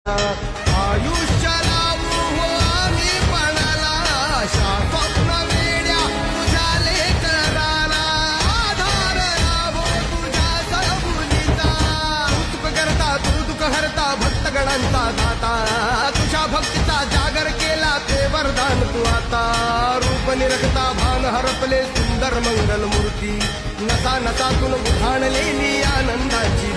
आयुष्य लावू हो आम्ही पणाला, आशा स्वप्न वेड्या तुझ्या लेकराला, आधार लाभो तुझ्या सवुलीचा, तू दुःख करता तू दुःख हरता भक्तगणांचा दाता, तुझ्या भक्तीचा जागर केला ते वरदान तू आता, रूप निरखता भान हरपले सुंदर मंगल मूर्ती, नसा नसातून उधाणलेली आनंदाची